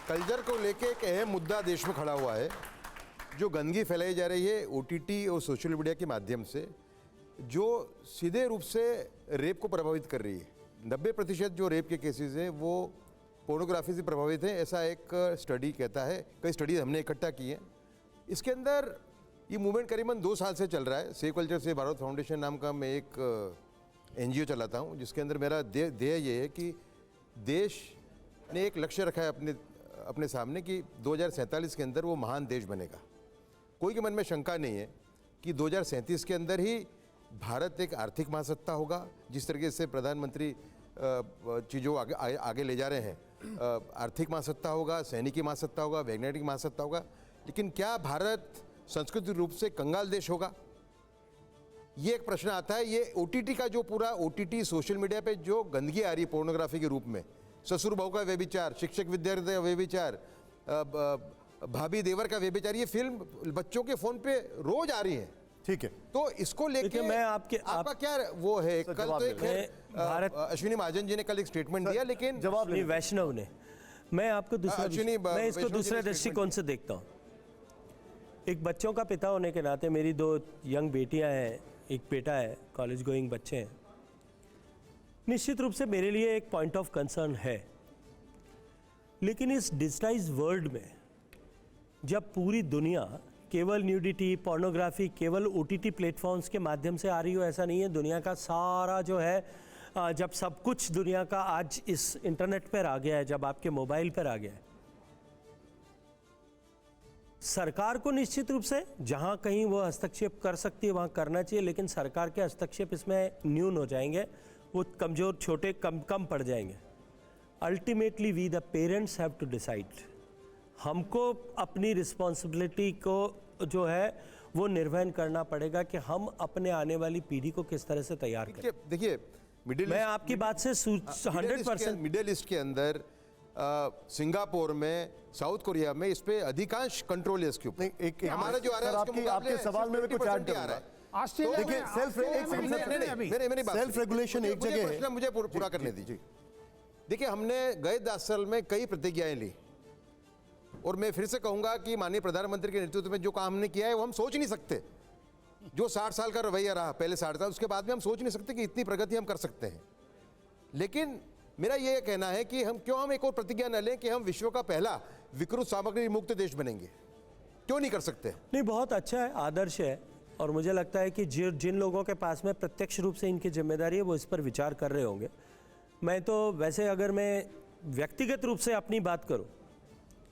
Culture को लेके एक अहम मुद्दा देश में खड़ा हुआ है। जो गंदगी फैलाई जा रही है ओटीटी और सोशल मीडिया के माध्यम से, जो सीधे रूप से रेप को प्रभावित कर रही है। 90% जो रेप के केसेस हैं वो पोर्नोग्राफी से प्रभावित हैं, ऐसा एक स्टडी कहता है। कई स्टडीज हमने इकट्ठा की हैं। इसके अंदर ये मूवमेंट करीबन 2 साल से चल रहा है। सेव कल्चर से भारत फाउंडेशन नाम का मैं एक NGO चलाता हूँ, जिसके अंदर मेरा ध्येय ये है कि देश ने एक लक्ष्य रखा है अपने सामने कि 2047 के अंदर वो महान देश बनेगा। कोई के मन में शंका नहीं है कि 2037 के अंदर ही भारत एक आर्थिक महासत्ता होगा। जिस तरीके से प्रधानमंत्री चीज़ों आगे ले जा रहे हैं, आर्थिक महासत्ता होगा, सैनिकी महासत्ता होगा, वैज्ञानिक महासत्ता होगा। लेकिन क्या भारत सांस्कृतिक रूप से कंगाल देश होगा? ये एक प्रश्न आता है। ये OTT का जो पूरा OTT सोशल मीडिया पे जो गंदगी आ रही है पोर्नोग्राफी के रूप में, ससुर बहू का व्यभिचार, शिक्षक विद्यार्थी का व्यभिचार, भाभी देवर का व्यभिचार, ये फिल्म बच्चों के फोन पे रोज आ रही है। ठीक है, तो इसको लेके मैं आपका क्या वो है? कल तो एक अश्विनी महाजन जी ने कल एक स्टेटमेंट दिया, लेकिन जवाब नहीं वैष्णव ने। मैं आपको मैं इसको दूसरे दृष्टिकोण से देखता हूँ। एक बच्चों का पिता होने के नाते, मेरी 2 यंग बेटियां हैं, एक बेटा है, कॉलेज गोइंग बच्चे हैं। निश्चित रूप से मेरे लिए एक पॉइंट ऑफ कंसर्न है। लेकिन इस डिजिटाइज वर्ल्ड में जब पूरी दुनिया केवल न्यूडिटी, पोर्नोग्राफी केवल OTT प्लेटफॉर्म्स के माध्यम से आ रही हो, ऐसा नहीं है। दुनिया का सारा जो है, जब सब कुछ दुनिया का आज इस इंटरनेट पर आ गया है, जब आपके मोबाइल पर आ गया है, सरकार को निश्चित रूप से जहां कहीं वो हस्तक्षेप कर सकती है वहां करना चाहिए। लेकिन सरकार के हस्तक्षेप इसमें न्यून हो जाएंगे, वो कमज़ोर, छोटे, कम पड़ जाएंगे। Ultimately we the parents have to decide. हमको अपनी रिस्पॉन्सिबिलिटी को जो है वो निर्वहन करना पड़ेगा कि हम अपने आने वाली पीढ़ी को किस तरह से तैयार करें। देखिए, मैं आपकी बात से 100% मिडिल ईस्ट के अंदर, सिंगापुर में, साउथ कोरिया में इस पे अधिकांश कंट्रोल है इसके ऊपर। हमारा जो आ रहा है आपके सवाल में कुछ ऐड आ रहा है। देखिए, सेल्फ रेगुलेशन एक जगह है। मुझे पूरा करने दीजिए। देखिए, हमने गए 10 साल में कई प्रतिज्ञाएं ली, और मैं फिर से कहूंगा कि माननीय प्रधानमंत्री के नेतृत्व में जो काम हमने किया है वो हम सोच नहीं सकते। जो 60 साल का रवैया रहा पहले 60 साल, उसके बाद में हम सोच नहीं सकते कि इतनी प्रगति हम कर सकते हैं। लेकिन मेरा ये कहना है कि हम एक और प्रतिज्ञा न लें कि हम विश्व का पहला विकृत सामग्री मुक्त देश बनेंगे। क्यों नहीं कर सकते? नहीं, बहुत अच्छा है, आदर्श है। और मुझे लगता है कि जिन लोगों के पास में प्रत्यक्ष रूप से इनकी जिम्मेदारी है वो इस पर विचार कर रहे होंगे। मैं तो वैसे अगर मैं व्यक्तिगत रूप से अपनी बात करूं,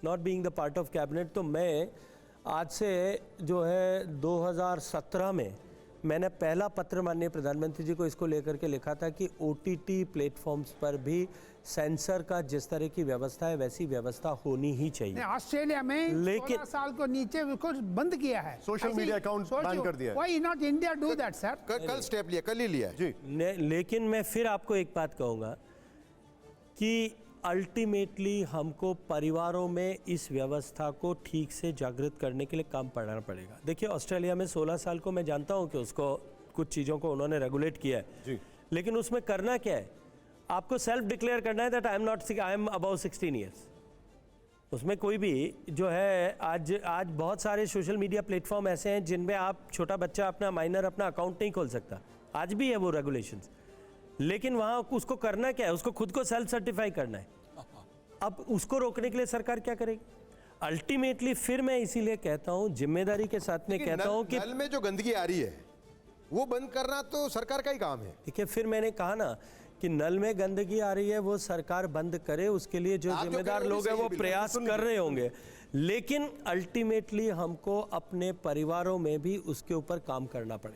not being the part of cabinet, तो मैं आज से जो है 2017 में मैंने पहला पत्र माननीय प्रधानमंत्री जी को इसको लेकर के लिखा था कि OTT प्लेटफॉर्म्स पर भी सेंसर का जिस तरह की व्यवस्था है वैसी व्यवस्था होनी ही चाहिए। ऑस्ट्रेलिया में लेकिन 16 साल को नीचे उसको बंद किया है, सोशल मीडिया अकाउंट बैन कर दिया है। Why not India do that sir? कल स्टेप लिया, कल ही लिया जी। लेकिन मैं फिर आपको एक बात कहूँगा कि अल्टीमेटली हमको परिवारों में इस व्यवस्था को ठीक से जागृत करने के लिए काम करना पड़ेगा। देखिए, ऑस्ट्रेलिया में 16 साल को मैं जानता हूं कि उसको कुछ चीज़ों को उन्होंने रेगुलेट किया है जी। लेकिन उसमें करना क्या है? आपको सेल्फ डिक्लेयर करना है that I am about 16 years. उसमें कोई भी जो है, आज बहुत सारे सोशल मीडिया प्लेटफॉर्म ऐसे हैं जिनमें आप छोटा बच्चा अपना माइनर अपना अकाउंट नहीं खोल सकता। आज भी है वो रेगुलेशंस। लेकिन वहाँ उसको करना क्या है? उसको खुद को सेल्फ सर्टिफाई करना है। अब उसको रोकने के लिए सरकार क्या करेगी? अल्टीमेटली फिर मैं इसीलिए कहता हूं, जिम्मेदारी के साथ में कहता हूं कि नल में जो गंदगी आ रही है वो बंद करना तो सरकार का ही काम है। देखिए, फिर मैंने कहा ना कि नल में गंदगी आ रही है वो सरकार बंद करे, उसके लिए जो जिम्मेदार लोग हैं वो प्रयास कर रहे होंगे। लेकिन अल्टीमेटली हमको अपने परिवारों में भी उसके ऊपर काम करना पड़ेगा।